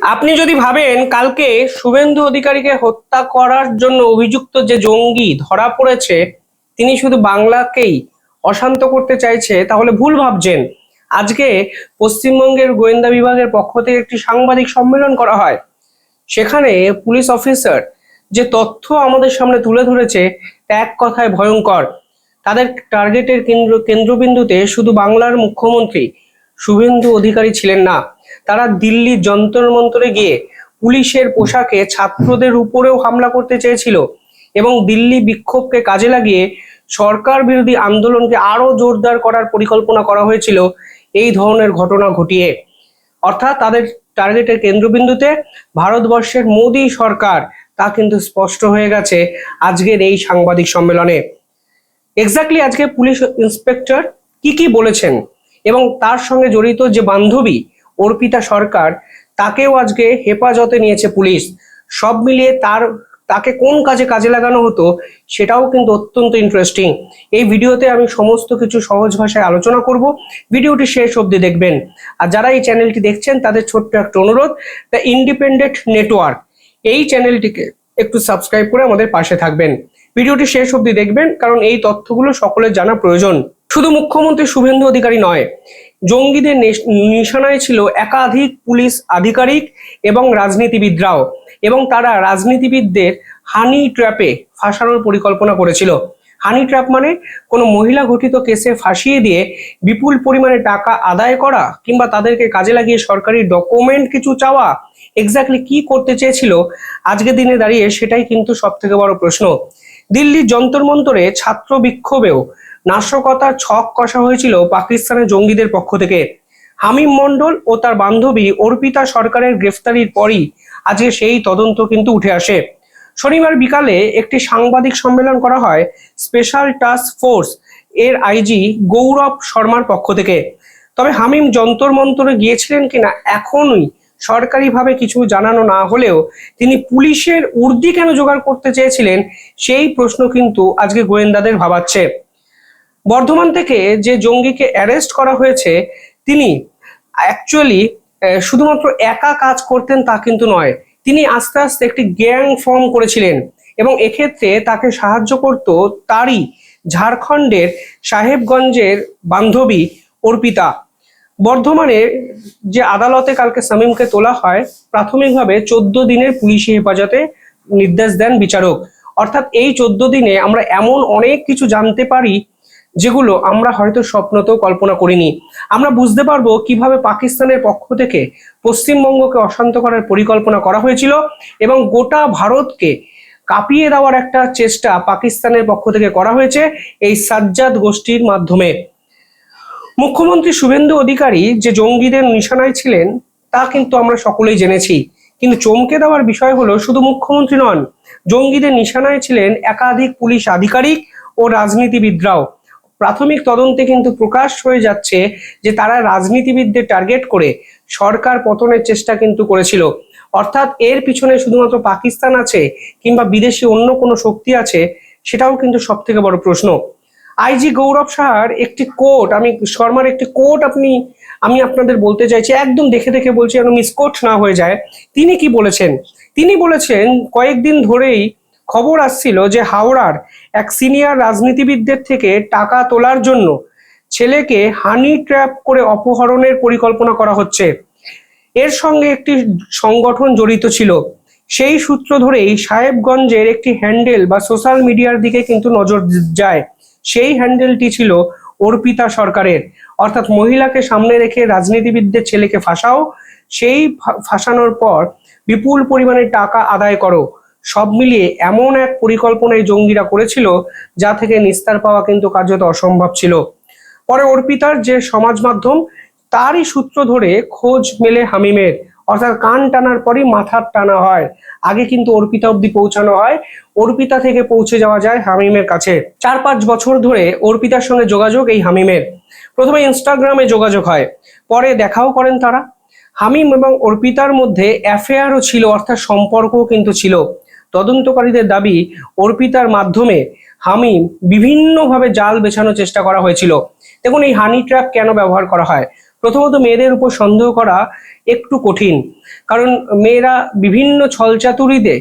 আপনি যদি ভাবেন কালকে শুভেন্দু অধিকারীকে হত্যা করার জন্য অভিযুক্ত যে জঙ্গি ধরা পড়েছে তিনি শুধু বাংলাকেই অশান্ত করতে চাইছে, তাহলে ভুল ভাবছেন। আজকে পশ্চিমবঙ্গের গোয়েন্দা বিভাগের পক্ষ থেকে একটি সাংবাদিক সম্মেলন করা হয়। সেখানে পুলিশ অফিসার যে তথ্য আমাদের সামনে তুলে ধরেছে তা এক কথায় ভয়ঙ্কর। তাদের টার্গেটের কেন্দ্রবিন্দুতে শুধু বাংলার মুখ্যমন্ত্রী শুভেন্দু অধিকারী ছিলেন না, তারা দিল্লির যন্তর মন্তরে গিয়ে পুলিশের পোশাকে ছাত্রদের উপরেও হামলা করতে চেয়েছিল এবং দিল্লি বিক্ষোভকে কাজে লাগিয়ে সরকার বিরোধী আন্দোলনকে আরো জোরদার করার পরিকল্পনা করা হয়েছিল এই ধরনের ঘটনা ঘটিয়ে। অর্থাৎ তাদের টার্গেটের কেন্দ্রবিন্দুতে ভারতবর্ষের মোদী সরকার, তা কিন্তু স্পষ্ট হয়ে গেছে আজকের এই সাংবাদিক সম্মেলনে। এক্স্যাক্টলি আজকে পুলিশ ইন্সপেক্টর কি বলেছেন এবং তার সঙ্গে জড়িত যে বান্ধবী অর্পিতা সরকার, তাকেও আজকে হেফাজতে নিয়েছে পুলিশ। সব মিলিয়ে তাকে কোন কাজে লাগানো হতো সেটাও কিন্তু অত্যন্ত ইন্টারেস্টিং। এই ভিডিওতে আমি সমস্ত কিছু সহজ ভাষায় আলোচনা করব, ভিডিওটি শেষ অবধি দেখবেন। আর যারা এই চ্যানেলটি দেখছেন তাদের ছোট্ট একটা অনুরোধ, দ্য ইন্ডিপেন্ডেন্ট নেটওয়ার্ক এই চ্যানেলটিকে একটু সাবস্ক্রাইব করে আমাদের পাশে থাকবেন। ভিডিওটি শেষ অবধি দেখবেন কারণ এই তথ্যগুলো সকলের জানা প্রয়োজন। শুধু মুখ্যমন্ত্রী শুভেন্দু অধিকারী নয়, জঙ্গিদের নিশানায় ছিল একাধিক পুলিশ আধিকারিক এবং রাজনীতিবিদরাও, এবং তারা রাজনীতিবিদদের হানি ট্র্যাপে ফাঁসানোর পরিকল্পনা করেছিল। হানি ট্র্যাপ মানে কোনো মহিলা ঘটিত কেসে ফাঁসিয়ে দিয়ে বিপুল পরিমাণে টাকা আদায় করা কিংবা তাদেরকে কাজে লাগিয়ে সরকারি ডকুমেন্ট কিছু চাওয়া। এক্স্যাক্টলি কি করতে চেয়েছিল আজকের দিনে দাঁড়িয়ে সেটাই কিন্তু সব থেকে বড় প্রশ্ন। দিল্লির যন্তর মন্তরে ছাত্র বিক্ষোভেও নাশকতার ছক কষা হয়েছিল পাকিস্তানের জঙ্গিদের পক্ষ থেকে। হামিম মন্ডল ও তার বান্ধবী অর্পিতা সরকারের গ্রেফতারির পরই আজকে সেই তদন্ত কিন্তু উঠে আসে। শনিবার বিকালে একটি সাংবাদিক সম্মেলন করা হয় স্পেশাল টাস্ক ফোর্স এর আইজি গৌরব শর্মার পক্ষ থেকে। তবে হামিম যন্তর মন্তরে গিয়েছিলেন কিনা এখনই সরকারিভাবে কিছু জানানো না হলেও তিনি পুলিশের উর্দি কেন জোগাড় করতে চেয়েছিলেন সেই প্রশ্ন কিন্তু আজকে গোয়েন্দাদের ভাবাচ্ছে। বর্ধমান থেকে যে জঙ্গিকে অ্যারেস্ট করা হয়েছে তিনি অ্যাকচুয়ালি শুধুমাত্র একা কাজ করতেন তা কিন্তু নয়, তিনি আস্তে আস্তে একটি গ্যাং ফর্ম করেছিলেন এবং এক্ষেত্রে তাকে সাহায্য করত তারই ঝাড়খণ্ডের সাহেবগঞ্জের বান্ধবী অর্পিতা। বর্ধমানের যে আদালতে কালকে শামীমকে তোলা হয়, প্রাথমিকভাবে 14 দিনের পুলিশি হেফাজতে নির্দেশ দেন বিচারক। অর্থাৎ এই 14 দিনে আমরা এমন অনেক কিছু জানতে পারি যেগুলো আমরা হয়তো স্বপ্নতেও কল্পনা করিনি। আমরা বুঝতে পারবো কিভাবে পাকিস্তানের পক্ষ থেকে পশ্চিমবঙ্গকে অশান্ত করার পরিকল্পনা করা হয়েছিল এবং গোটা ভারতকে কাঁপিয়ে দেওয়ার একটা চেষ্টা পাকিস্তানের পক্ষ থেকে করা হয়েছে এই সাজ্জাদ গোষ্ঠীর মাধ্যমে। মুখ্যমন্ত্রী শুভেন্দু অধিকারী যে জঙ্গিদের নিশানায় ছিলেন তা কিন্তু আমরা সকলেই জেনেছি, কিন্তু চমকে দেওয়ার বিষয় হলো শুধু মুখ্যমন্ত্রী নন, জঙ্গিদের নিশানায় ছিলেন একাধিক পুলিশ আধিকারিক ও রাজনীতিবিদরাও। প্রাথমিক তদন্তে কিন্তু প্রকাশ হয়ে যাচ্ছে যে তারা রাজনীতিবিদদের টার্গেট করে সরকার পতনের চেষ্টা কিন্তু করেছিল। অর্থাৎ এর পিছনে শুধুমাত্র পাকিস্তান আছে কিংবা বিদেশি অন্য কোনো শক্তি আছে সেটাও কিন্তু সব থেকে বড় প্রশ্ন। আইজি গৌরব সাহার একটি কোট, শর্মার একটি কোট আমি আপনাদের বলতে চাইছি, একদম দেখে বলছি যেন মিসকোট না হয়ে যায়। তিনি কি বলেছেন? তিনি বলেছেন কয়েকদিন ধরেই খবর আসছিল যে হাওড়ার এক সিনিয়র রাজনীতিবিদদের থেকে টাকা তোলার জন্য ছেলেকে হানি ট্র্যাপ করে অপহরণের পরিকল্পনা করা হচ্ছে। এর সঙ্গে একটি সংগঠন জড়িত ছিল। সেই সূত্র ধরেই সাহেবগঞ্জের একটি হ্যান্ডেল বা সোশ্যাল মিডিয়ার দিকে কিন্তু নজর যায়। সেই হ্যান্ডেলটি ছিল অর্পিতা সরকারের। অর্থাৎ মহিলাকে সামনে রেখে রাজনীতিবিদদের ছেলেকে ফাঁসাও, সেই ফাঁসানোর পর বিপুল পরিমাণে টাকা আদায় করো। সব মিলিয়ে এমন এক পরিকল্পনায় জঙ্গিরা করেছিল যা থেকে নিস্তার পাওয়া কিন্তু কার্যত অসম্ভব ছিল। পরে অর্পিতার যে সমাজ মাধ্যম তারই সূত্র ধরে খোঁজ মেলে হামিমের। অর্থাৎ কান টানার পরই মাথার টানা হয়, আগে কিন্তু অর্পিতা অব্দি পৌঁছানো হয়, অর্পিতা থেকে পৌঁছে যাওয়া যায় হামিমের কাছে। 4-5 বছর ধরে অর্পিতার সঙ্গে যোগাযোগ এই হামিমের। প্রথমে ইনস্টাগ্রামে যোগাযোগ হয়, পরে দেখাও করেন তারা। হামিম এবং অর্পিতার মধ্যে অ্যাফেয়ারও ছিল, অর্থাৎ সম্পর্কও কিন্তু ছিল। তদন্তকারীদের দাবি অর্পিতার মাধ্যমে হামিম বিভিন্নভাবে জাল বেছানোর চেষ্টা করা হয়েছিল। দেখুন এই হানি ট্র্যাপ কেন ব্যবহার করা হয়? প্রথমত মেয়েদের উপর সন্দেহ করা একটু কঠিন, কারণ মেয়েরা বিভিন্ন ছলচাতুরিতে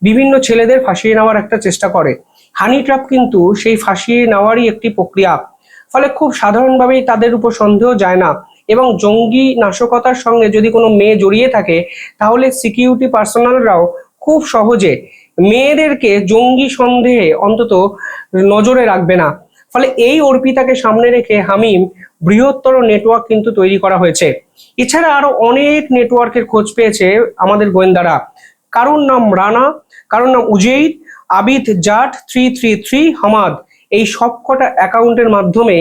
বিভিন্ন ছেলেদের ফাঁসিয়ে নেওয়ার একটা চেষ্টা করে। হানি ট্র্যাপ কিন্তু সেই ফাঁসিয়ে নেওয়ারই একটি প্রক্রিয়া, ফলে খুব সাধারণভাবেই তাদের উপর সন্দেহ যায় না। এবং জঙ্গি নাশকতার সঙ্গে যদি কোনো মেয়ে জড়িয়ে থাকে, তাহলে সিকিউরিটি পার্সোনালরাও খুব সহজে মেয়েদেরকে জঙ্গি সন্দেহে অন্তত নজরে রাখবে না। ফলে এই অর্পিতাকে সামনে রেখে হামিম বৃহত্তর নেটওয়ার্ক কিন্তু তৈরি করা হয়েছে। এছাড়া আরো অনেক নেটওয়ার্কের খোঁজ পেয়েছে আমাদের গোয়েন্দারা। কারোর নাম রানা, কারোর নাম উজেইর, আবিদ জাট 333, হামাদ, এই সবকটা অ্যাকাউন্টের মাধ্যমে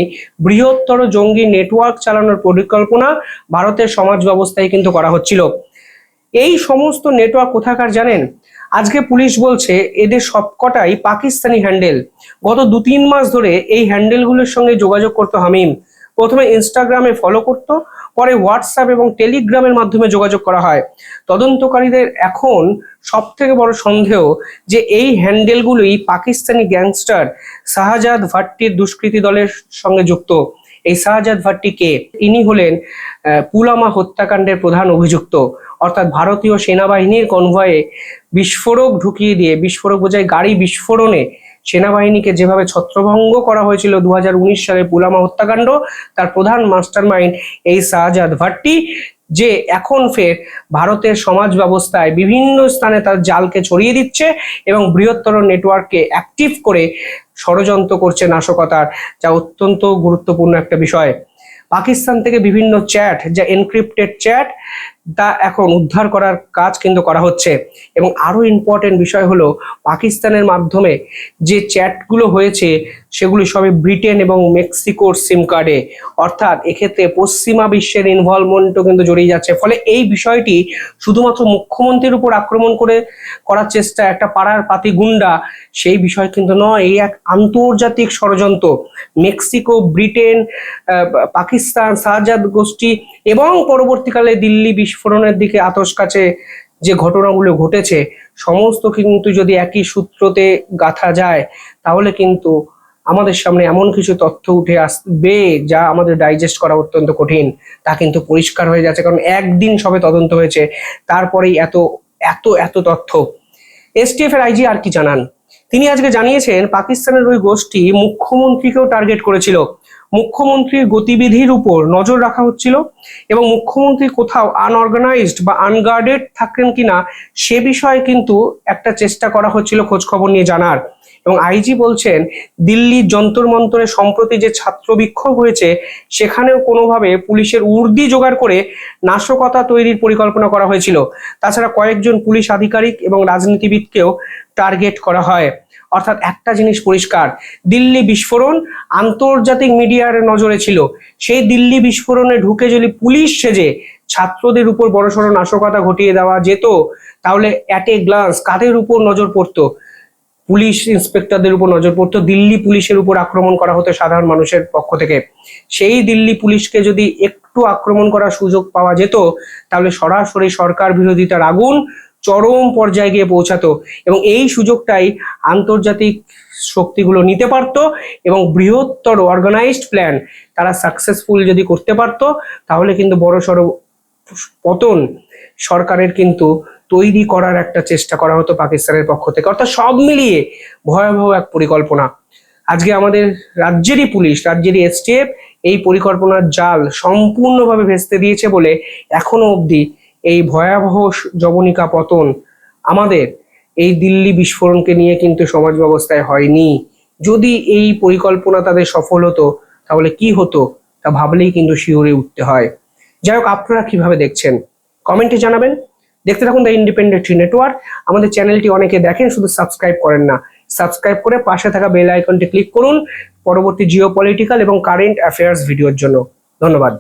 বৃহত্তর জঙ্গি নেটওয়ার্ক চালানোর পরিকল্পনা ভারতের সমাজ ব্যবস্থায় কিন্তু করা হচ্ছিল। এই সমস্ত নেটওয়ার্ক কোথাকার জানেন? আজকে পুলিশ বলছে এদের সবকটাই পাকিস্তানি হ্যান্ডেল। গত 2-3 মাস ধরে এই হ্যান্ডেলগুলোর সঙ্গে যোগাযোগ করতো হামিম। প্রথমে ইনস্টাগ্রামে ফলো করত, পরে হোয়াটসঅ্যাপ এবং টেলিগ্রামের মাধ্যমে যোগাযোগ করা হয়। তদন্তকারীদের এখন সব থেকে বড় সন্দেহ যে এই হ্যান্ডেলগুলোই পাকিস্তানি গ্যাংস্টার শাহজাদ ভাট্টির দুষ্কৃতী দলের সঙ্গে যুক্ত। এই শাহজাদ ভাট্টি কে? ইনি হলেন পুলওয়ামা হত্যাকাণ্ডের প্রধান অভিযুক্ত। অর্থাৎ ভারতীয় সেনাবাহিনীর কনভয়ে বিস্ফোরক ঢুকিয়ে দিয়ে, বিস্ফোরক বোঝায় গাড়ি বিস্ফোরণে সেনাবাহিনীকে যেভাবে ছত্রভঙ্গ করা হয়েছিল 2019 সালে পুলওয়ামা হত্যাকাণ্ড, তার প্রধান মাস্টারমাইন্ড এই শাহজাদ ভাট্টি, যে এখন ফের ভারতের সমাজ ব্যবস্থায় বিভিন্ন স্থানে তার জালকে ছড়িয়ে দিচ্ছে এবং বৃহত্তর নেটওয়ার্ককে অ্যাক্টিভ করে ষড়যন্ত্র করছে নাশকতার, যা অত্যন্ত গুরুত্বপূর্ণ একটা বিষয়। পাকিস্তান থেকে বিভিন্ন চ্যাট, যা এনক্রিপ্টেড চ্যাট, তা এখন উদ্ধার করার কাজ কিন্তু করা হচ্ছে। এবং আরো ইম্পর্টেন্ট বিষয় হলো, পাকিস্তানের মাধ্যমে যে চ্যাটগুলো হয়েছে সেগুলি সবই ব্রিটেন এবং মেক্সিকোর সিম কার্ডে। অর্থাৎ এক্ষেত্রে পশ্চিমা বিশ্বের ইনভলভমেন্টও কিন্তু জড়িয়ে যাচ্ছে। ফলে এই বিষয়টি শুধুমাত্র মুখ্যমন্ত্রীর উপর আক্রমণ করার চেষ্টা একটা পাড়ার পাতি গুন্ডা, সেই বিষয় কিন্তু নয়। এই এক আন্তর্জাতিক ষড়যন্ত্র। মেক্সিকো, ব্রিটেন, পাকিস্তান, শাহজাদ গোষ্ঠী এবং পরবর্তীকালে দিল্লি বিস্ফোরণের দিকে আতশ কাছে যে ঘটনাগুলো ঘটেছে, সমস্ত কিন্তু যদি একই সূত্রতে গাঁথা যায়, তাহলে কিন্তু আমাদের সামনে এমন কিছু তথ্য উঠে আসবে যা আমাদের ডাইজেস্ট করা অত্যন্ত কঠিন। তা কিন্তু পরিষ্কার হয়ে যাচ্ছে, কারণ একদিন সবে তদন্ত হয়েছে, তারপরেই এত এত এত তথ্য। এসটিএফ এর আইজি আর কি জানান? তিনি আজকে জানিয়েছেন পাকিস্তানের ওই গোষ্ঠী মুখ্যমন্ত্রীকেও টার্গেট করেছিল। মুখ্যমন্ত্রীর গতিবিধির উপর নজর রাখা হচ্ছিল এবং মুখ্যমন্ত্রী কোথাও আনঅর্গানাইজড বা আনগার্ডেড থাকেন কিনা সে বিষয়ে কিন্তু একটা চেষ্টা করা হচ্ছিল খোঁজ খবর নিয়ে জানার। এবং আইজি বলছেন দিল্লির যন্তর মন্তরে সম্প্রতি যে ছাত্র বিক্ষোভ হয়েছে, সেখানেও কোনোভাবে পুলিশের উর্দি জোগাড় করে নাশকতা তৈরির পরিকল্পনা করা হয়েছিল। তাছাড়া কয়েকজন পুলিশ আধিকারিক এবং রাজনীতিবিদকেও টার্গেট করা হয়। অর্থাৎ একটা জিনিস পরিষ্কার, দিল্লি বিস্ফোরণ আন্তর্জাতিক মিডিয়ার নজরে ছিল। সেই দিল্লি বিস্ফোরণে ঢুকে যদি পুলিশ সেজে ছাত্রদের উপর বড়সড় নাশকতা ঘটিয়ে দেওয়া যেত, তাহলে অ্যাট এ গ্লান্স কাদের উপর নজর পড়তো? পুলিশ ইন্সপেক্টরদের উপর নজর পড়তো। দিল্লি পুলিশের উপর আক্রমণ করা হতো সাধারণ মানুষের পক্ষ থেকে। সেই দিল্লি পুলিশকে যদি একটু আক্রমণ করার সুযোগ পাওয়া যেত, তাহলে সরাসরি সরকার বিরোধিতার আগুন চরম পর্যায়ে গিয়ে পৌঁছাতো এবং এই সুযোগটাই আন্তর্জাতিক শক্তিগুলো নিতে পারতো এবং বৃহত্তর অর্গানাইজড প্ল্যান তারা সাকসেসফুল যদি করতে পারতো, তাহলে কিন্তু বড়সড় পতন সরকারের কিন্তু তৈরি করার একটা চেষ্টা করা হতো পাকিস্তানের পক্ষ থেকে। অর্থাৎ সব মিলিয়ে ভয়াবহ এক পরিকল্পনা। আজকে আমাদের রাজ্যেরই পুলিশ, রাজ্যেরই এসটিএফ এই পরিকল্পনার জাল সম্পূর্ণভাবে ভেস্তে দিয়েছে বলে এখনো অবধি এই ভয়াবহ জবনিকা পতন আমাদের এই দিল্লি বিস্ফোরণকে নিয়ে কিন্তু সমাজ ব্যবস্থায় হয়নি। যদি এই পরিকল্পনা তাদের সফল হতো, তাহলে কি হতো তা ভাবলেই কিন্তু শিউরে উঠতে হয়। যাই হোক, আপনারা কিভাবে দেখছেন কমেন্টে জানাবেন। দেখতে থাকুন দ্য ইন্ডিপেন্ডেন্ট নেটওয়ার্ক। আমাদের চ্যানেলটি অনেকে দেখেন, শুধু সাবস্ক্রাইব করেন না। সাবস্ক্রাইব করে পাশে থাকা বেল আইকনটি ক্লিক করুন পরবর্তী জিওপলিটিক্যাল এবং কারেন্ট অ্যাফেয়ার্স ভিডিওর জন্য। ধন্যবাদ।